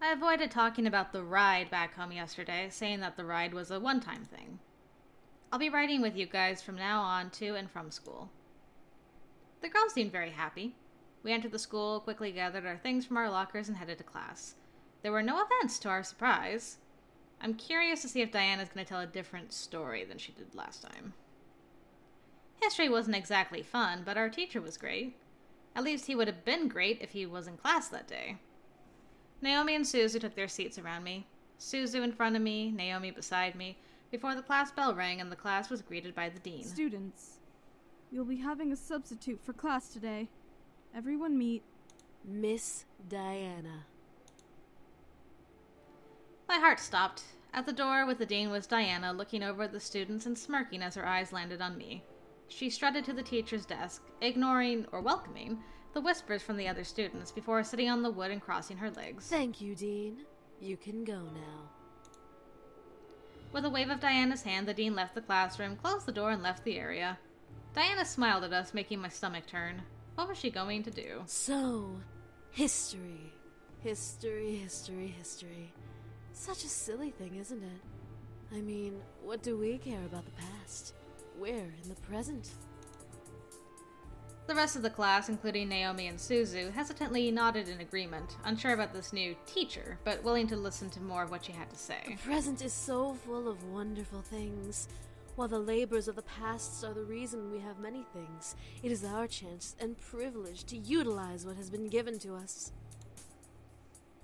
I avoided talking about the ride back home yesterday, saying that the ride was a one-time thing. I'll be riding with you guys from now on to and from school. The girls seemed very happy. We entered the school, quickly gathered our things from our lockers, and headed to class. There were no events to our surprise. I'm curious to see if Diana's going to tell a different story than she did last time. History wasn't exactly fun, but our teacher was great. At least he would have been great if he was in class that day. Naomi and Suzu took their seats around me. Suzu in front of me, Naomi beside me, before the class bell rang and the class was greeted by the dean. Students, you'll be having a substitute for class today. Everyone meet Miss Diana. My heart stopped. At the door with the dean was Diana, looking over at the students and smirking as her eyes landed on me. She strutted to the teacher's desk, ignoring, or welcoming, the whispers from the other students before sitting on the wood and crossing her legs. Thank you, Dean. You can go now. With a wave of Diana's hand, the dean left the classroom, closed the door, and left the area. Diana smiled at us, making my stomach turn. What was she going to do? So, history. History. Such a silly thing, isn't it? I mean, what do we care about the past? We're in the present. The rest of the class, including Naomi and Suzu, hesitantly nodded in agreement, unsure about this new teacher, but willing to listen to more of what she had to say. The present is so full of wonderful things. While the labors of the past are the reason we have many things, it is our chance and privilege to utilize what has been given to us.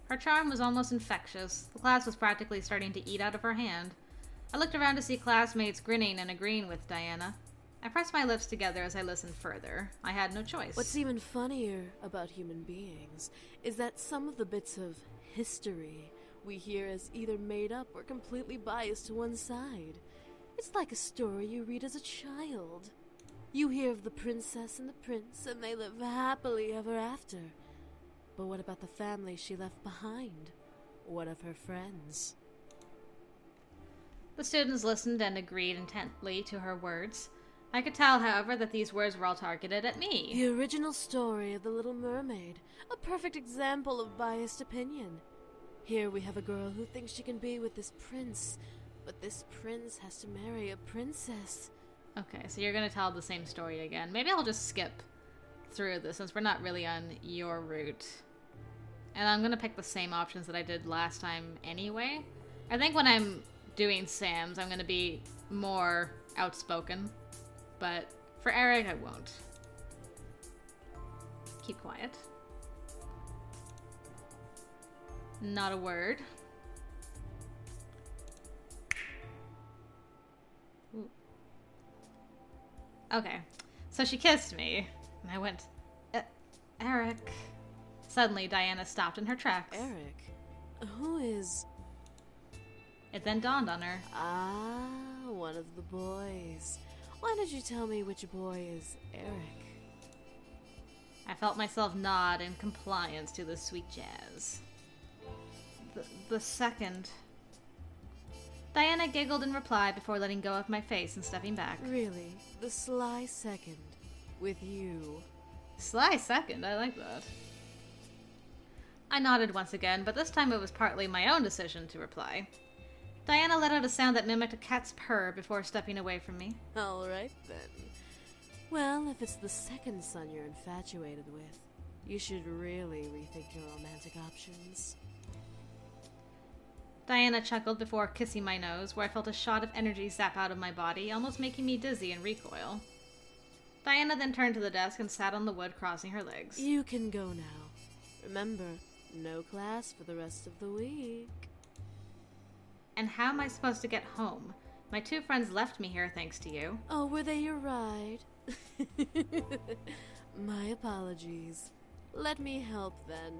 Her charm was almost infectious. The class was practically starting to eat out of her hand. I looked around to see classmates grinning and agreeing with Diana. I pressed my lips together as I listened further. I had no choice. What's even funnier about human beings is that some of the bits of history we hear is either made up or completely biased to one side. It's like a story you read as a child. You hear of the princess and the prince, and they live happily ever after. But what about the family she left behind? What of her friends? The students listened and agreed intently to her words. I could tell, however, that these words were all targeted at me. The original story of the Little Mermaid, a perfect example of biased opinion. Here we have a girl who thinks she can be with this prince, but this prince has to marry a princess. Okay, so you're going to tell the same story again. Maybe I'll just skip through this since we're not really on your route. And I'm going to pick the same options that I did last time anyway. I think when I'm doing Sam's, I'm going to be more outspoken. But for Erik, I won't. Keep quiet. Not a word. Ooh. Okay, so she kissed me, and I went, Erik. Suddenly, Diana stopped in her tracks. Erik? Who is... It then dawned on her. Ah, one of the boys. Why did you tell me which boy is Erik? I felt myself nod in compliance to the sweet jazz. The second. Diana giggled in reply before letting go of my face and stepping back. Really? The sly second? With you? Sly second, I like that. I nodded once again, but this time it was partly my own decision to reply. Diana let out a sound that mimicked a cat's purr before stepping away from me. All right, then. Well, if it's the second son you're infatuated with, you should really rethink your romantic options. Diana chuckled before kissing my nose, where I felt a shot of energy zap out of my body, almost making me dizzy and recoil. Diana then turned to the desk and sat on the wood, crossing her legs. You can go now. Remember, no class for the rest of the week. And how am I supposed to get home? My two friends left me here thanks to you. Oh, were they your ride? My apologies. Let me help then.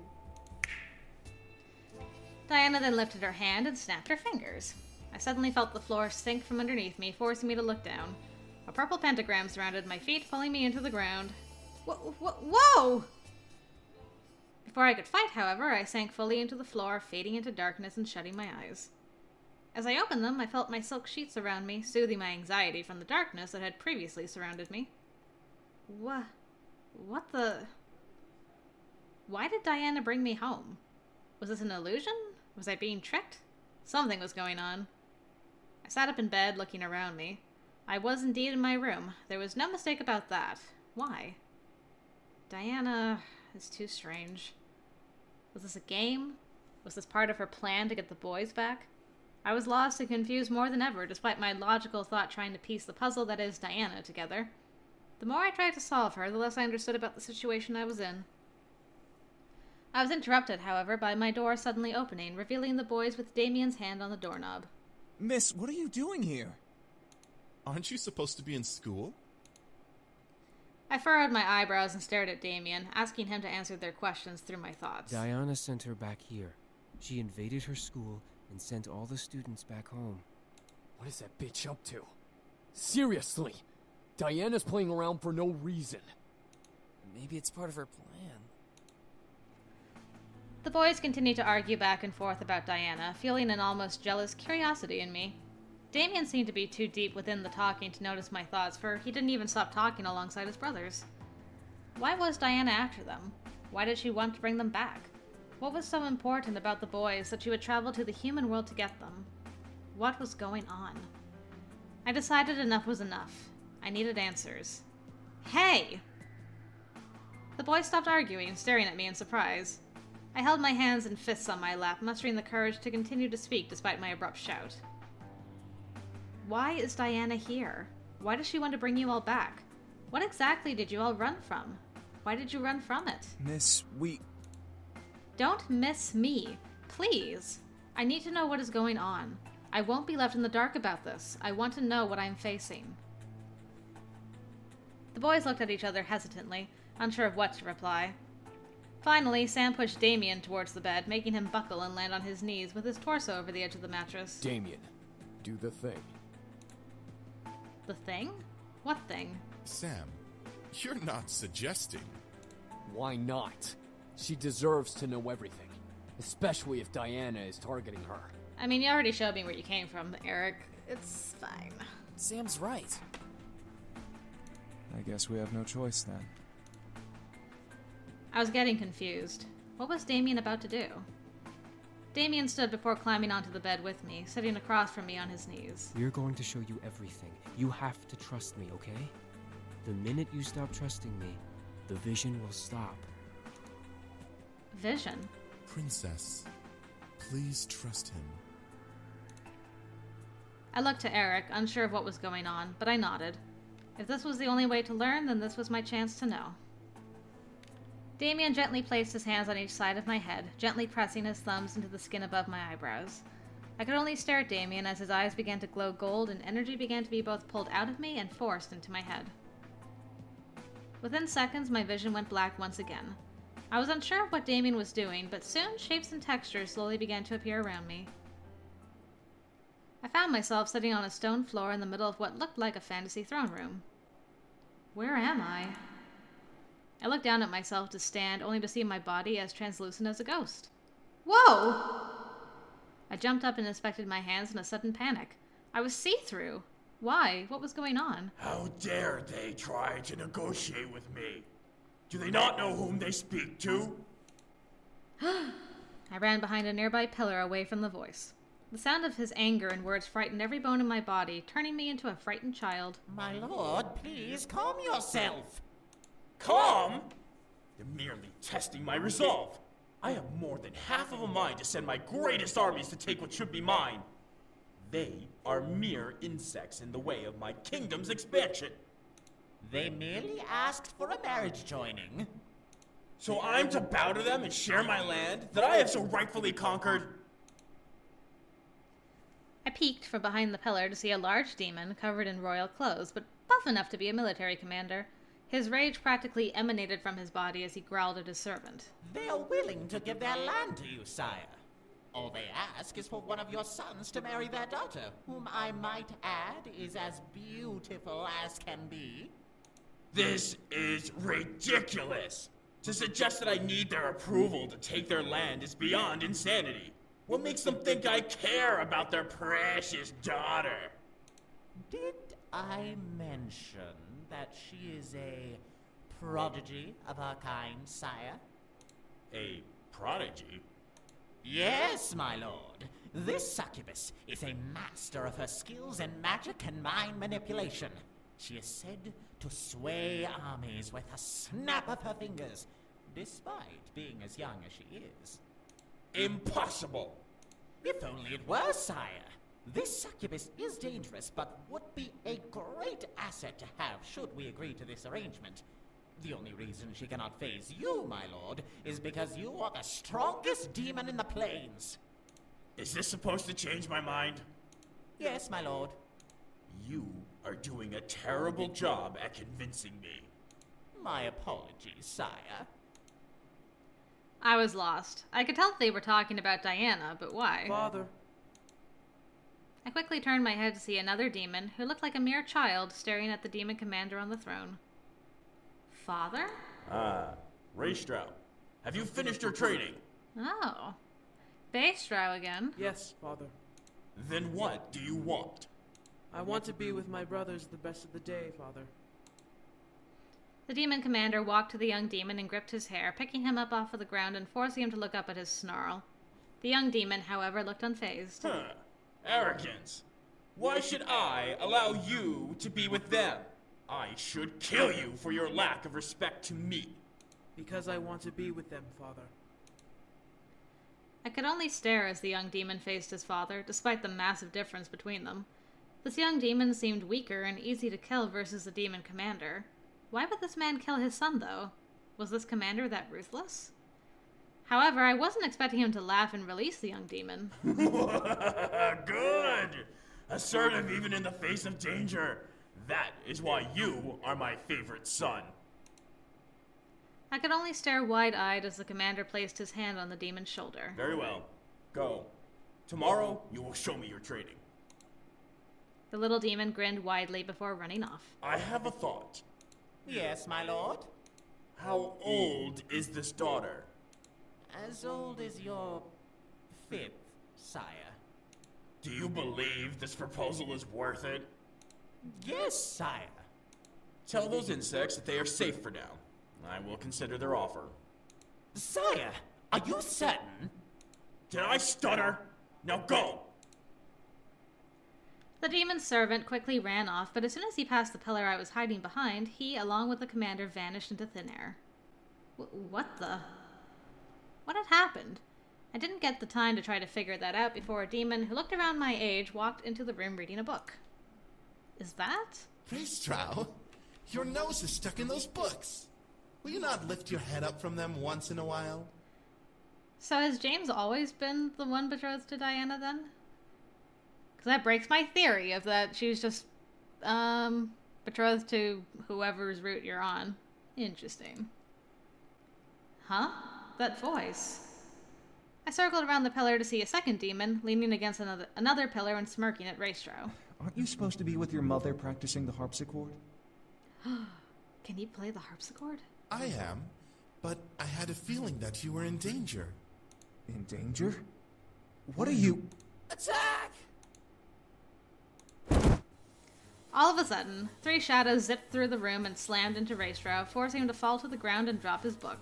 Diana then lifted her hand and snapped her fingers. I suddenly felt the floor sink from underneath me, forcing me to look down. A purple pentagram surrounded my feet, pulling me into the ground. Whoa! Before I could fight, however, I sank fully into the floor, fading into darkness and shutting my eyes. As I opened them, I felt my silk sheets around me, soothing my anxiety from the darkness that had previously surrounded me. What the... Why did Diana bring me home? Was this an illusion? Was I being tricked? Something was going on. I sat up in bed, looking around me. I was indeed in my room. There was no mistake about that. Why? Diana is too strange. Was this a game? Was this part of her plan to get the boys back? I was lost and confused more than ever, despite my logical thought trying to piece the puzzle that is Diana together. The more I tried to solve her, the less I understood about the situation I was in. I was interrupted, however, by my door suddenly opening, revealing the boys with Damien's hand on the doorknob. Miss, what are you doing here? Aren't you supposed to be in school? I furrowed my eyebrows and stared at Damien, asking him to answer their questions through my thoughts. Diana sent her back here. She invaded her school and sent all the students back home. What is that bitch up to? Seriously! Diana's playing around for no reason. Maybe it's part of her plan. The boys continued to argue back and forth about Diana, feeling an almost jealous curiosity in me. Damien seemed to be too deep within the talking to notice my thoughts, for he didn't even stop talking alongside his brothers. Why was Diana after them? Why did she want to bring them back? What was so important about the boys that she would travel to the human world to get them? What was going on? I decided enough was enough. I needed answers. Hey! The boys stopped arguing, staring at me in surprise. I held my hands and fists on my lap, mustering the courage to continue to speak despite my abrupt shout. Why is Diana here? Why does she want to bring you all back? What exactly did you all run from? Why did you run from it? Miss, Don't miss me. Please. I need to know what is going on. I won't be left in the dark about this. I want to know what I'm facing. The boys looked at each other hesitantly, unsure of what to reply. Finally, Sam pushed Damien towards the bed, making him buckle and land on his knees with his torso over the edge of the mattress. Damien, do the thing. The thing? What thing? Sam, you're not suggesting. Why not? She deserves to know everything, especially if Diana is targeting her. I mean, you already showed me where you came from, Erik. It's fine. Sam's right. I guess we have no choice then. I was getting confused. What was Damien about to do? Damien stood before climbing onto the bed with me, sitting across from me on his knees. We're going to show you everything. You have to trust me, okay? The minute you stop trusting me, the vision will stop. Vision? Princess, please trust him. I looked to Erik, unsure of what was going on, but I nodded. If this was the only way to learn, then this was my chance to know. Damien gently placed his hands on each side of my head, gently pressing his thumbs into the skin above my eyebrows. I could only stare at Damien as his eyes began to glow gold and energy began to be both pulled out of me and forced into my head. Within seconds, my vision went black once again. I was unsure of what Damien was doing, but soon shapes and textures slowly began to appear around me. I found myself sitting on a stone floor in the middle of what looked like a fantasy throne room. Where am I? I looked down at myself to stand, only to see my body as translucent as a ghost. Whoa! I jumped up and inspected my hands in a sudden panic. I was see-through. Why? What was going on? How dare they try to negotiate with me? Do they not know whom they speak to? I ran behind a nearby pillar away from the voice. The sound of his anger and words frightened every bone in my body, turning me into a frightened child. My lord, please calm yourself. Calm? They're merely testing my resolve. I have more than half of a mind to send my greatest armies to take what should be mine. They are mere insects in the way of my kingdom's expansion. They merely asked for a marriage joining. So I'm to bow to them and share my land that I have so rightfully conquered? I peeked from behind the pillar to see a large demon covered in royal clothes, but buff enough to be a military commander. His rage practically emanated from his body as he growled at his servant. They are willing to give their land to you, sire. All they ask is for one of your sons to marry their daughter, whom I might add is as beautiful as can be. This is ridiculous! To suggest that I need their approval to take their land is beyond insanity. What makes them think I care about their precious daughter? Did I mention that she is a prodigy of her kind, sire? A prodigy? Yes, my lord. This succubus is a master of her skills in magic and mind manipulation. She is said to sway armies with a snap of her fingers, despite being as young as she is. Impossible! If only it were, sire. This succubus is dangerous, but would be a great asset to have should we agree to this arrangement. The only reason she cannot phase you, my lord, is because you are the strongest demon in the plains. Is this supposed to change my mind? Yes, my lord. You are doing a terrible job at convincing me. My apologies, sire. I was lost. I could tell that they were talking about Diana, but why? Father. I quickly turned my head to see another demon who looked like a mere child staring at the demon commander on the throne. Father? Raystrow, have you finished your training? Oh. Baystrow again. Yes, Father. Then what do you want? I want to be with my brothers the best of the day, Father. The demon commander walked to the young demon and gripped his hair, picking him up off of the ground and forcing him to look up at his snarl. The young demon, however, looked unfazed. Arrogance. Why should I allow you to be with them? I should kill you for your lack of respect to me. Because I want to be with them, Father. I could only stare as the young demon faced his father, despite the massive difference between them. This young demon seemed weaker and easy to kill versus the demon commander. Why would this man kill his son, though? Was this commander that ruthless? However, I wasn't expecting him to laugh and release the young demon. Good! Assertive even in the face of danger. That is why you are my favorite son. I could only stare wide-eyed as the commander placed his hand on the demon's shoulder. Very well. Go. Tomorrow, you will show me your training. The little demon grinned widely before running off. I have a thought. Yes, my lord? How old is this daughter? As old as your 5th, sire. Do you believe this proposal is worth it? Yes, sire. Tell those insects that they are safe for now. I will consider their offer. Sire, are you certain? Did I stutter? Now go! The demon's servant quickly ran off, but as soon as he passed the pillar I was hiding behind, he, along with the commander, vanished into thin air. What the? What had happened? I didn't get the time to try to figure that out before a demon who looked around my age walked into the room reading a book. Is that? Raystrow, your nose is stuck in those books. Will you not lift your head up from them once in a while? So has James always been the one betrothed to Diana, then? Because that breaks my theory of that she was just, betrothed to whoever's route you're on. Interesting. Huh? That voice. I circled around the pillar to see a second demon, leaning against another pillar and smirking at Raystrow. Aren't you supposed to be with your mother practicing the harpsichord? Can you play the harpsichord? I am, but I had a feeling that you were in danger. In danger? What are you... Attack! All of a sudden, 3 shadows zipped through the room and slammed into Raystrow, forcing him to fall to the ground and drop his book.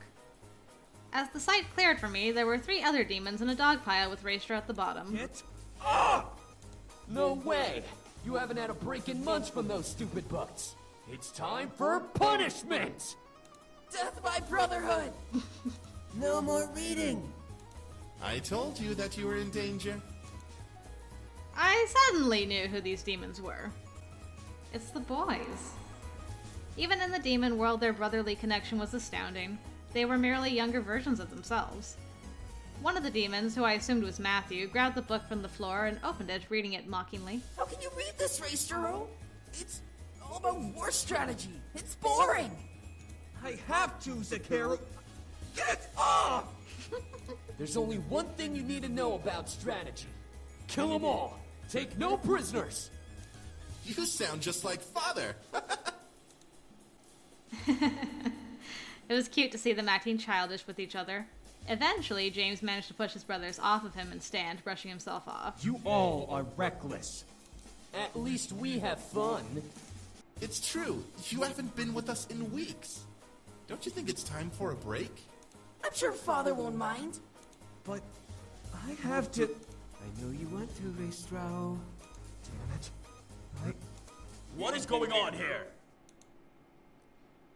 As the sight cleared for me, there were 3 other demons in a dog pile with Raystrow at the bottom. Get up! No way! You haven't had a break in months from those stupid butts. It's time for punishment! Death by brotherhood! No more reading! I told you that you were in danger. I suddenly knew who these demons were. It's the boys. Even in the demon world, their brotherly connection was astounding. They were merely younger versions of themselves. One of the demons, who I assumed was Matthew, grabbed the book from the floor and opened it, reading it mockingly. How can you read this, Raystrow? It's all about war strategy. It's boring. I have to, Zakaru. Get off! There's only one thing you need to know about strategy. Kill them all. Take no prisoners. You sound just like father. It was cute to see them acting childish with each other. Eventually, James managed to push his brothers off of him and stand, brushing himself off. You all are reckless. At least we have fun. It's true. You haven't been with us in weeks. Don't you think it's time for a break? I'm sure Father won't mind. But I have to... I know you want to, Restro. Damn it. What is going on here?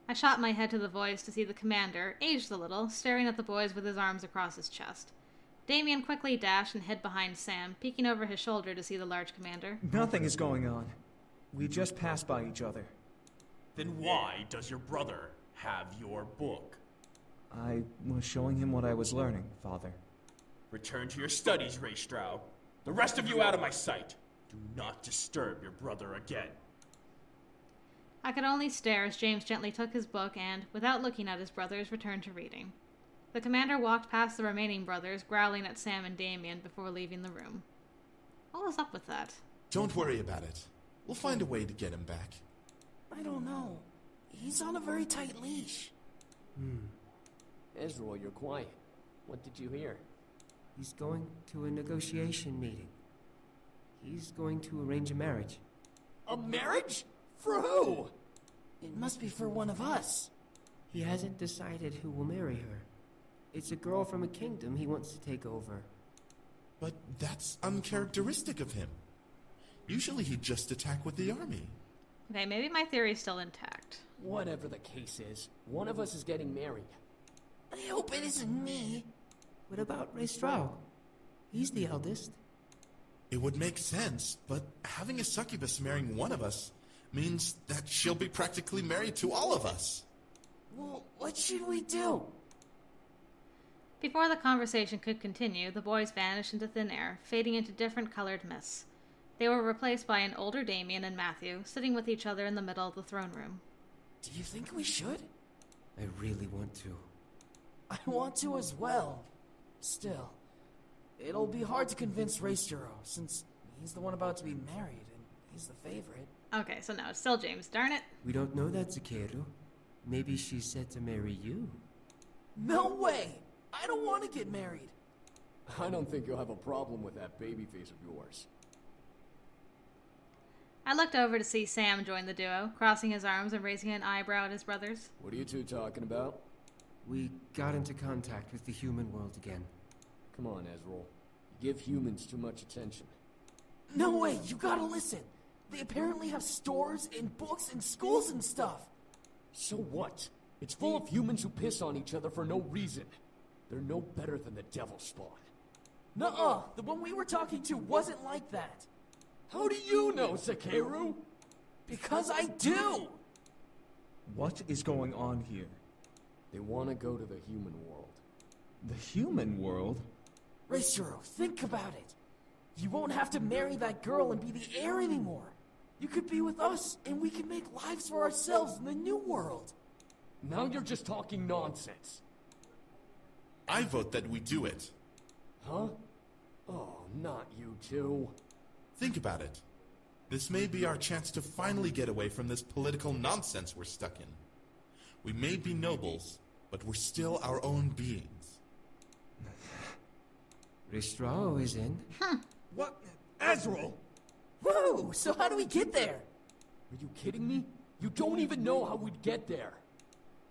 I shot my head to the voice to see the commander, aged a little, staring at the boys with his arms across his chest. Damien quickly dashed and hid behind Sam, peeking over his shoulder to see the large commander. Nothing is going on. We just passed by each other. Then why does your brother have your book? I was showing him what I was learning, Father. Return to your studies, Raystraw. The rest of you out of my sight. Do not disturb your brother again. I could only stare as James gently took his book and, without looking at his brothers, returned to reading. The commander walked past the remaining brothers, growling at Sam and Damien before leaving the room. What was up with that? Don't worry about it. We'll find a way to get him back. I don't know. He's on a very tight leash. Ezra, you're quiet. What did you hear? He's going to a negotiation meeting. He's going to arrange a marriage. A marriage? For who? It must be for one of us. He hasn't decided who will marry her. It's a girl from a kingdom he wants to take over. But that's uncharacteristic of him. Usually he'd just attack with the army. Okay, maybe my theory's still intact. Whatever the case is, one of us is getting married. I hope it isn't me. What about Restro? He's the eldest. It would make sense, but having a succubus marrying one of us means that she'll be practically married to all of us. Well, what should we do? Before the conversation could continue, the boys vanished into thin air, fading into different colored mists. They were replaced by an older Damien and Matthew, sitting with each other in the middle of the throne room. Do you think we should? I really want to. I want to as well. Still, it'll be hard to convince Raystraw, since he's the one about to be married, and he's the favorite. Okay, so now it's still James, darn it. We don't know that, Zakeru. Maybe she's set to marry you. No way! I don't want to get married. I don't think you'll have a problem with that baby face of yours. I looked over to see Sam join the duo, crossing his arms and raising an eyebrow at his brothers. What are you two talking about? We got into contact with the human world again. Come on, Ezreal. You give humans too much attention. No way, you gotta listen. They apparently have stores and books and schools and stuff. So what? It's full of humans who piss on each other for no reason. They're no better than the devil spawn. Nuh-uh, the one we were talking to wasn't like that. How do you know, Zakeru? Because I do! What is going on here? They want to go to the human world. The human world? Raystraw, think about it. You won't have to marry that girl and be the heir anymore. You could be with us, and we can make lives for ourselves in the new world. Now you're just talking nonsense. I vote that we do it. Huh? Oh, not you two. Think about it. This may be our chance to finally get away from this political nonsense we're stuck in. We may be nobles, but we're still our own beings. Restro is in. What? Ezreal! Whoa, so how do we get there? Are you kidding me? You don't even know how we'd get there.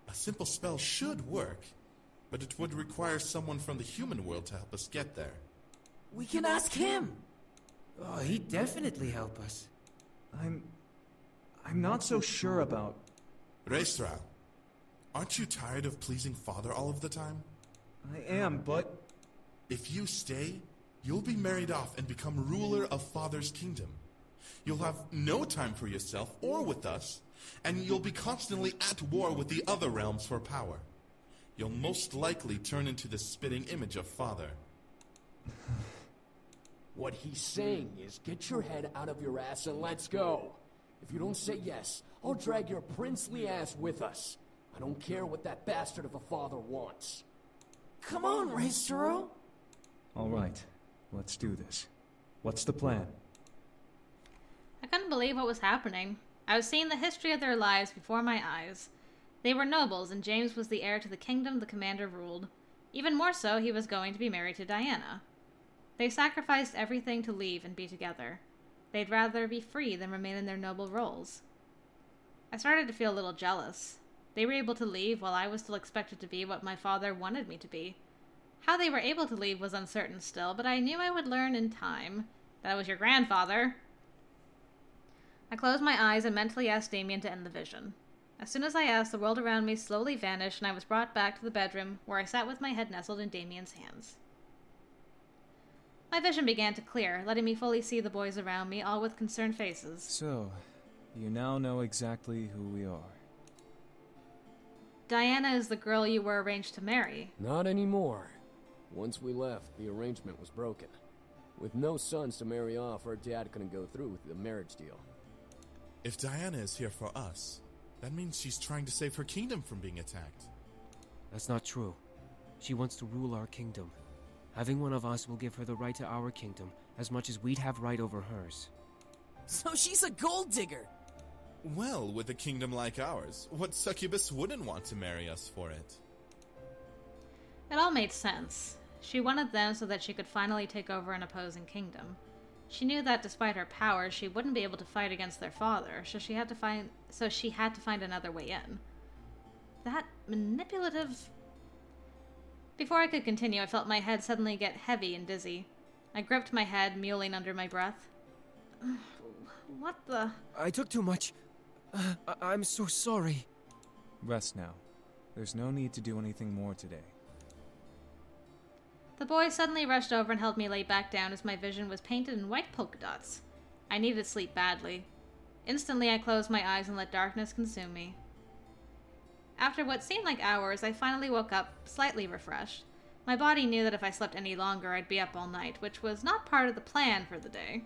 A simple spell should work, but it would require someone from the human world to help us get there. We can ask him. Oh, he'd definitely help us. I'm not so sure about... Raystraw, aren't you tired of pleasing Father all of the time? I am, but... If you stay, you'll be married off and become ruler of Father's kingdom. You'll have no time for yourself or with us, and you'll be constantly at war with the other realms for power. You'll most likely turn into the spitting image of Father. What he's saying is, get your head out of your ass and let's go. If you don't say yes, I'll drag your princely ass with us. I don't care what that bastard of a father wants. Come on, Raystraw. All right, let's do this. What's the plan? I couldn't believe what was happening. I was seeing the history of their lives before my eyes. They were nobles, and James was the heir to the kingdom the commander ruled. Even more so, he was going to be married to Diana. They sacrificed everything to leave and be together. They'd rather be free than remain in their noble roles. I started to feel a little jealous. They were able to leave while I was still expected to be what my father wanted me to be. How they were able to leave was uncertain still, but I knew I would learn in time. That was your grandfather. I closed my eyes and mentally asked Damien to end the vision. As soon as I asked, the world around me slowly vanished, and I was brought back to the bedroom, where I sat with my head nestled in Damien's hands. My vision began to clear, letting me fully see the boys around me, all with concerned faces. So, you now know exactly who we are. Diana is the girl you were arranged to marry. Not anymore. Once we left, the arrangement was broken. With no sons to marry off, her dad couldn't go through with the marriage deal. If Diana is here for us, that means she's trying to save her kingdom from being attacked. That's not true. She wants to rule our kingdom. Having one of us will give her the right to our kingdom, as much as we'd have right over hers. So she's a gold digger! Well, with a kingdom like ours, what succubus wouldn't want to marry us for it? It all made sense. She wanted them so that she could finally take over an opposing kingdom. She knew that despite her powers, she wouldn't be able to fight against their father, so she had to find another way in. That manipulative... Before I could continue, I felt my head suddenly get heavy and dizzy. I gripped my head, mewling under my breath. What the... I took too much. I'm so sorry. Rest now. There's no need to do anything more today. The boy suddenly rushed over and helped me lay back down as my vision was painted in white polka dots. I needed sleep badly. Instantly, I closed my eyes and let darkness consume me. After what seemed like hours, I finally woke up, slightly refreshed. My body knew that if I slept any longer, I'd be up all night, which was not part of the plan for the day.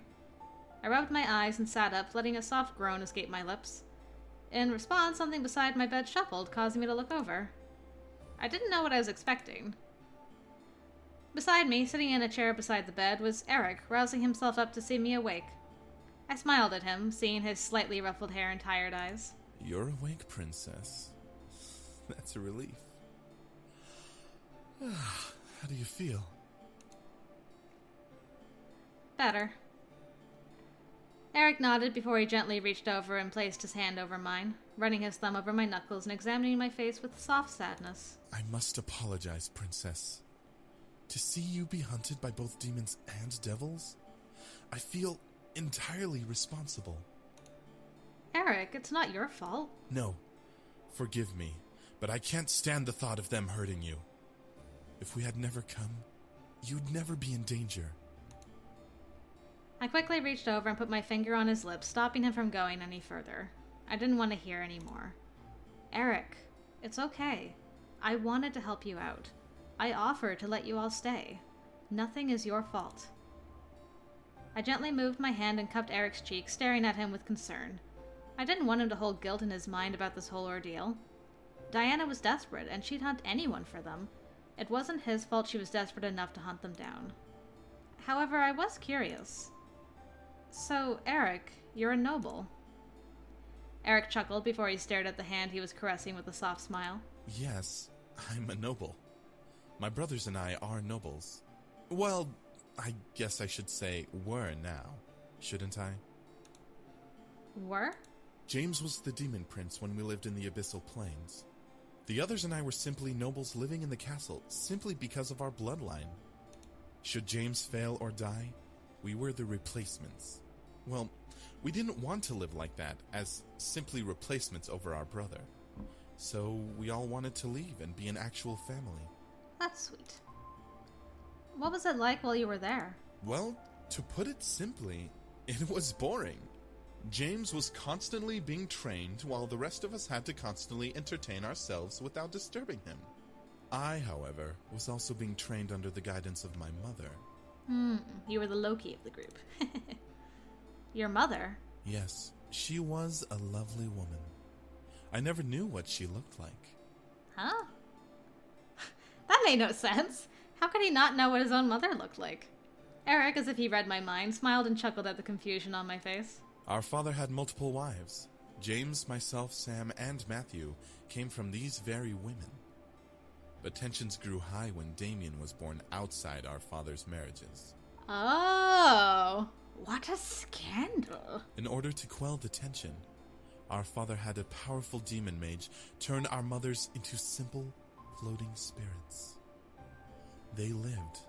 I rubbed my eyes and sat up, letting a soft groan escape my lips. In response, something beside my bed shuffled, causing me to look over. I didn't know what I was expecting. Beside me, sitting in a chair beside the bed, was Erik, rousing himself up to see me awake. I smiled at him, seeing his slightly ruffled hair and tired eyes. You're awake, princess. That's a relief. How do you feel? Better. Erik nodded before he gently reached over and placed his hand over mine, running his thumb over my knuckles and examining my face with soft sadness. I must apologize, princess. To see you be hunted by both demons and devils, I feel entirely responsible. Erik, it's not your fault. No, forgive me, but I can't stand the thought of them hurting you. If we had never come, you'd never be in danger. I quickly reached over and put my finger on his lips, stopping him from going any further. I didn't want to hear any more. Erik, it's okay. I wanted to help you out. I offered to let you all stay. Nothing is your fault. I gently moved my hand and cupped Erik's cheek, staring at him with concern. I didn't want him to hold guilt in his mind about this whole ordeal. Diana was desperate, and she'd hunt anyone for them. It wasn't his fault she was desperate enough to hunt them down. However, I was curious. So, Erik, you're a noble. Erik chuckled before he stared at the hand he was caressing with a soft smile. Yes, I'm a noble. My brothers and I are nobles. Well, I guess I should say were now, shouldn't I? Were? James was the demon prince when we lived in the Abyssal Plains. The others and I were simply nobles living in the castle, simply because of our bloodline. Should James fail or die, we were the replacements. Well, we didn't want to live like that, as simply replacements over our brother. So we all wanted to leave and be an actual family. That's sweet. What was it like while you were there? Well, to put it simply, it was boring. James was constantly being trained while the rest of us had to constantly entertain ourselves without disturbing him. I, however, was also being trained under the guidance of my mother. You were the Loki of the group. Your mother? Yes, she was a lovely woman. I never knew what she looked like. Huh? That made no sense. How could he not know what his own mother looked like? Erik, as if he read my mind, smiled and chuckled at the confusion on my face. Our father had multiple wives. James, myself, Sam, and Matthew came from these very women. But tensions grew high when Damien was born outside our father's marriages. Oh, what a scandal. In order to quell the tension, our father had a powerful demon mage turn our mothers into simple, floating spirits. They lived,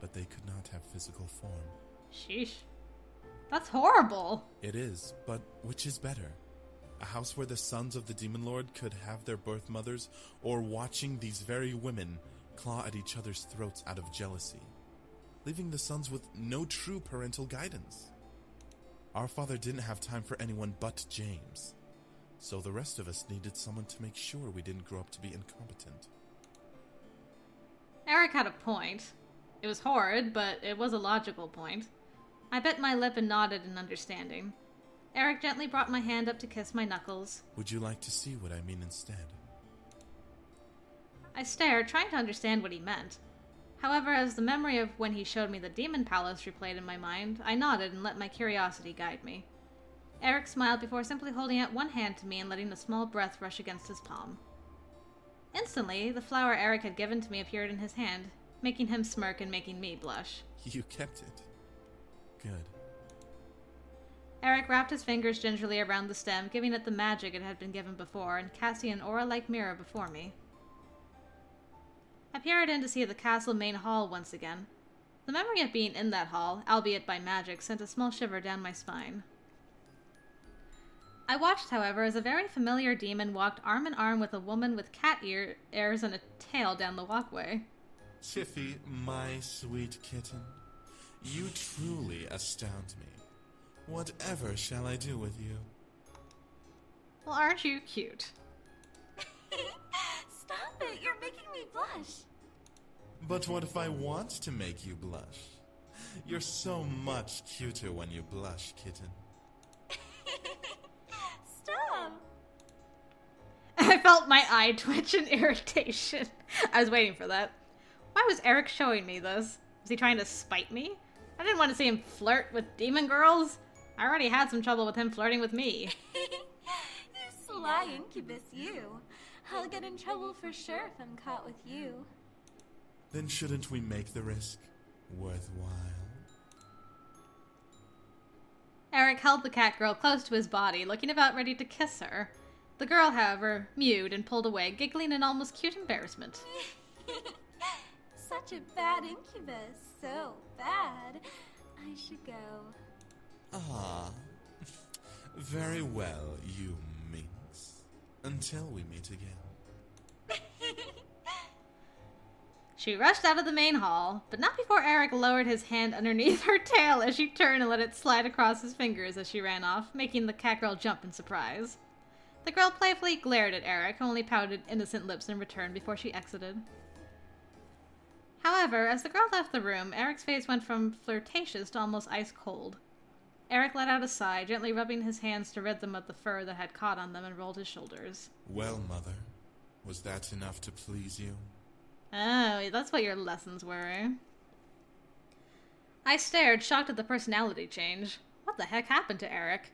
but they could not have physical form. Sheesh. That's horrible. It is, but which is better? A house where the sons of the Demon Lord could have their birth mothers, or watching these very women claw at each other's throats out of jealousy, leaving the sons with no true parental guidance? Our father didn't have time for anyone but James, so the rest of us needed someone to make sure we didn't grow up to be incompetent. Erik had a point. It was horrid, but it was a logical point. I bit my lip and nodded in understanding. Erik gently brought my hand up to kiss my knuckles. Would you like to see what I mean instead? I stared, trying to understand what he meant. However, as the memory of when he showed me the Demon Palace replayed in my mind, I nodded and let my curiosity guide me. Erik smiled before simply holding out one hand to me and letting a small breath rush against his palm. Instantly, the flower Erik had given to me appeared in his hand, making him smirk and making me blush. You kept it. Good. Erik wrapped his fingers gingerly around the stem, giving it the magic it had been given before, and casting an aura-like mirror before me. I peered in to see the castle main hall once again. The memory of being in that hall, albeit by magic, sent a small shiver down my spine. I watched, however, as a very familiar demon walked arm in arm with a woman with cat ears and a tail down the walkway. Tiffy, my sweet kitten, you truly astound me. Whatever shall I do with you? Well, aren't you cute? Stop it, you're making me blush. But what if I want to make you blush? You're so much cuter when you blush, kitten. Stop. I felt my eye twitch in irritation. I was waiting for that. Why was Erik showing me this? Was he trying to spite me? I didn't want to see him flirt with demon girls. I already had some trouble with him flirting with me. You sly incubus, you. I'll get in trouble for sure if I'm caught with you. Then shouldn't we make the risk worthwhile? Erik held the cat girl close to his body, looking about ready to kiss her. The girl, however, mewed and pulled away, giggling in almost cute embarrassment. Such a bad incubus. So bad. I should go. Ah, very well, you minx. Until we meet again. She rushed out of the main hall, but not before Erik lowered his hand underneath her tail as she turned and let it slide across his fingers as she ran off, making the cat girl jump in surprise. The girl playfully glared at Erik, who only pouted innocent lips in return before she exited. However, as the girl left the room, Erik's face went from flirtatious to almost ice-cold. Erik let out a sigh, gently rubbing his hands to rid them of the fur that had caught on them, and rolled his shoulders. Well, mother, was that enough to please you? Oh, that's what your lessons were, eh? I stared, shocked at the personality change. What the heck happened to Erik?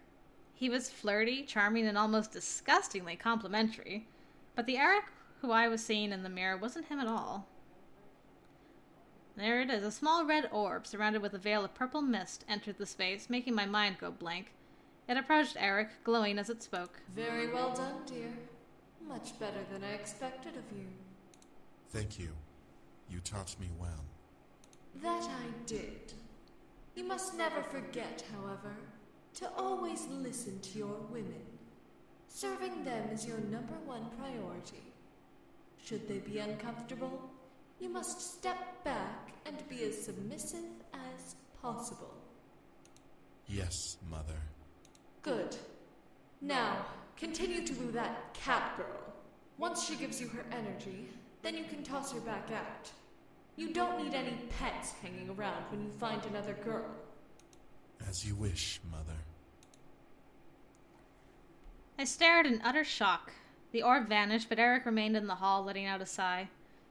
He was flirty, charming, and almost disgustingly complimentary. But the Erik who I was seeing in the mirror wasn't him at all. There it is, a small red orb, surrounded with a veil of purple mist, entered the space, making my mind go blank. It approached Erik, glowing as it spoke. Very well done, dear. Much better than I expected of you. Thank you. You taught me well. That I did. You must never forget, however, to always listen to your women. Serving them is your #1 priority. Should they be uncomfortable, you must step back and be as submissive as possible. Yes, mother. Good. Now, continue to woo that cat girl. Once she gives you her energy, then you can toss her back out. You don't need any pets hanging around when you find another girl. As you wish, mother. I stared in utter shock. The orb vanished, but Erik remained in the hall, letting out a sigh.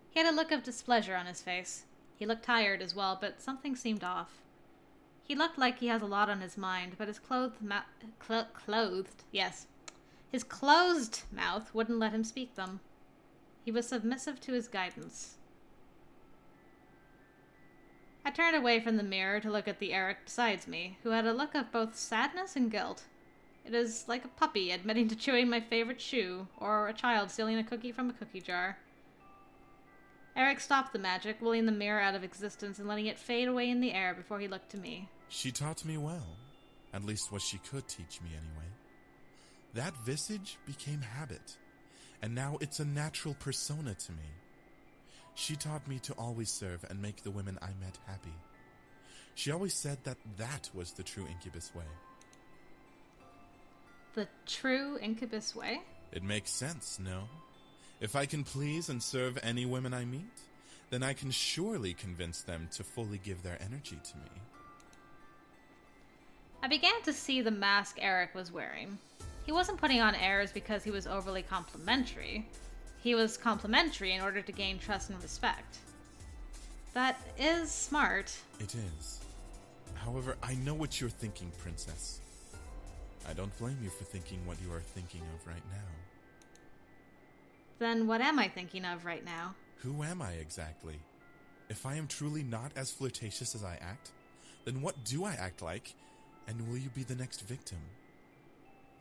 He had a look of displeasure on his face. He looked tired as well, but something seemed off. He looked like he has a lot on his mind, but his his closed mouth wouldn't let him speak them. He was submissive to his guidance. I turned away from the mirror to look at the Erik beside me, who had a look of both sadness and guilt. It is like a puppy admitting to chewing my favorite shoe, or a child stealing a cookie from a cookie jar. Erik stopped the magic, willing the mirror out of existence and letting it fade away in the air before he looked to me. She taught me well. At least what she could teach me anyway. That visage became habit, and now it's a natural persona to me. She taught me to always serve and make the women I met happy. She always said that that was the true incubus way. The true incubus way? It makes sense, no? If I can please and serve any women I meet, then I can surely convince them to fully give their energy to me. I began to see the mask Erik was wearing. He wasn't putting on airs because he was overly complimentary. He was complimentary in order to gain trust and respect. That is smart. It is. However, I know what you're thinking, Princess. I don't blame you for thinking what you are thinking of right now. Then what am I thinking of right now? Who am I exactly? If I am truly not as flirtatious as I act, then what do I act like, and will you be the next victim?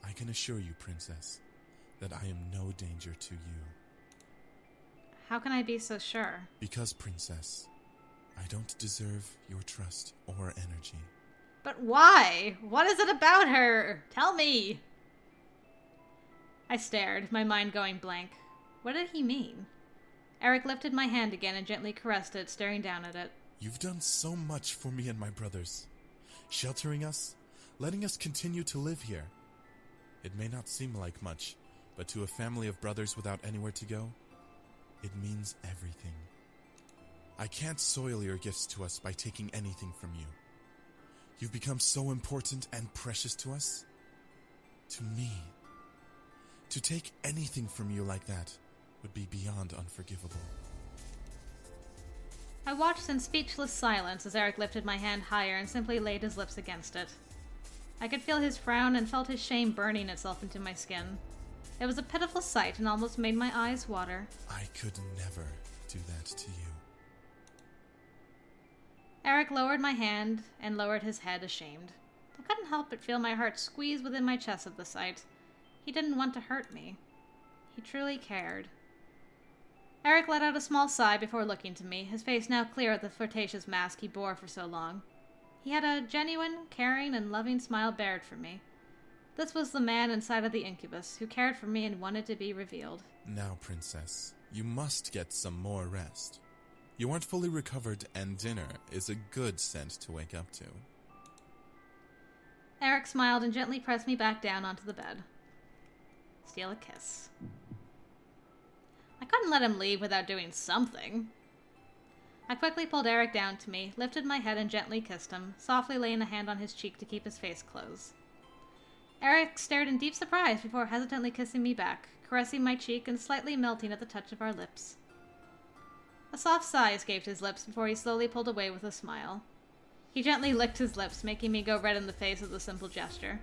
I can assure you, Princess, that I am no danger to you. How can I be so sure? Because, Princess, I don't deserve your trust or energy. But why? What is it about her? Tell me! I stared, my mind going blank. What did he mean? Erik lifted my hand again and gently caressed it, staring down at it. You've done so much for me and my brothers. Sheltering us, letting us continue to live here. It may not seem like much, but to a family of brothers without anywhere to go, it means everything. I can't soil your gifts to us by taking anything from you. You've become so important and precious to us. To me. To take anything from you like that would be beyond unforgivable. I watched in speechless silence as Erik lifted my hand higher and simply laid his lips against it. I could feel his frown and felt his shame burning itself into my skin. It was a pitiful sight and almost made my eyes water. I could never do that to you. Erik lowered my hand and lowered his head, ashamed. I couldn't help but feel my heart squeeze within my chest at the sight. He didn't want to hurt me. He truly cared. Erik let out a small sigh before looking to me, his face now clear of the flirtatious mask he bore for so long. He had a genuine, caring, and loving smile bared for me. This was the man inside of the incubus who cared for me and wanted to be revealed. Now, Princess, you must get some more rest. You aren't fully recovered, and dinner is a good scent to wake up to. Erik smiled and gently pressed me back down onto the bed. Steal a kiss. I couldn't let him leave without doing something. I quickly pulled Erik down to me, lifted my head and gently kissed him, softly laying a hand on his cheek to keep his face closed. Erik stared in deep surprise before hesitantly kissing me back, caressing my cheek and slightly melting at the touch of our lips. A soft sigh escaped his lips before he slowly pulled away with a smile. He gently licked his lips, making me go red in the face with a simple gesture.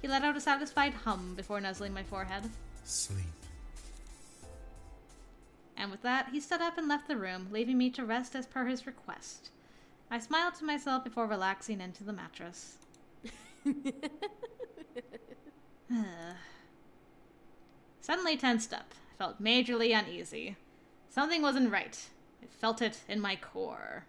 He let out a satisfied hum before nuzzling my forehead. Sleep. And with that, he stood up and left the room, leaving me to rest as per his request. I smiled to myself before relaxing into the mattress. Suddenly tensed up. I felt majorly uneasy. Something wasn't right. I felt it in my core.